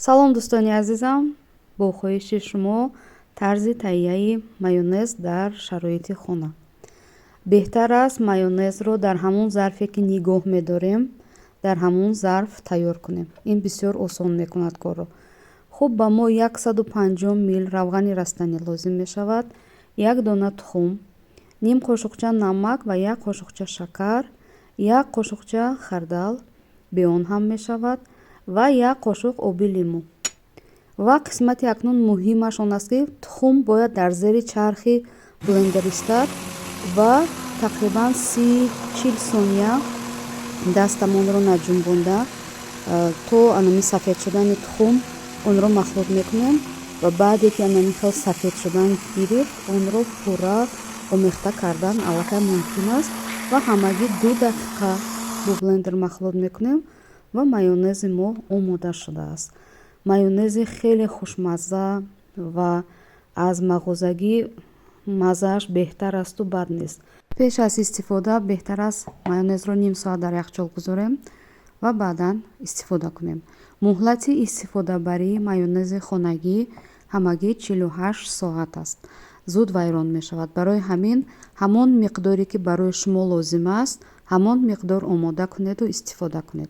салом дӯстони азизам, бо хоҳиши шумо тарзи таҳияи майонез дар шароити хона. беҳтар аст майонезро дар ҳамон зарфе ки нигоҳ медорем дар ҳамон зарф тайёр кунем. Ин бисёр осон мекунад корро. хуб, ба мо 150 мл равғани растанӣ лозим мешавад, 1 дона тухм, ним қошуқча намак ва 1 қошуқча шакар, 1 қошуқча хардал, бе он ҳам мешавад, ва 1 қошуқ оби лимӯ. ва қисмати акнун муҳимаш он аст ки тухм бояд дар зери чархи блендер истад ва тақрибан 30-40 сония дастамонро наҷунбонда то анами сафед шудани тухм онро махлут мекунем ва баъде ки анами хел сафед шудан гирифт, онро пурра омехта кардан аллакай мумкин аст ва ҳамагӣ 2 дақиқа бо блендер махлут мекунем ва майонези мо омода шудааст. майонези хеле хушмазза ва аз мағозагӣ маззааш беҳтар асту бад нест. пеш аз истифода беҳтар аст майонезро ним соат дар яхчол гузорем ва баъдан истифода кунем. муҳлати истифодабарии майонези хонагӣ ҳамагӣ 48 соат аст. зуд вайрон мешавад. барои ҳамин ҳамон миқдоре ки барои шумо лозим аст ҳамон миқдор омода кунеду истифода кунед.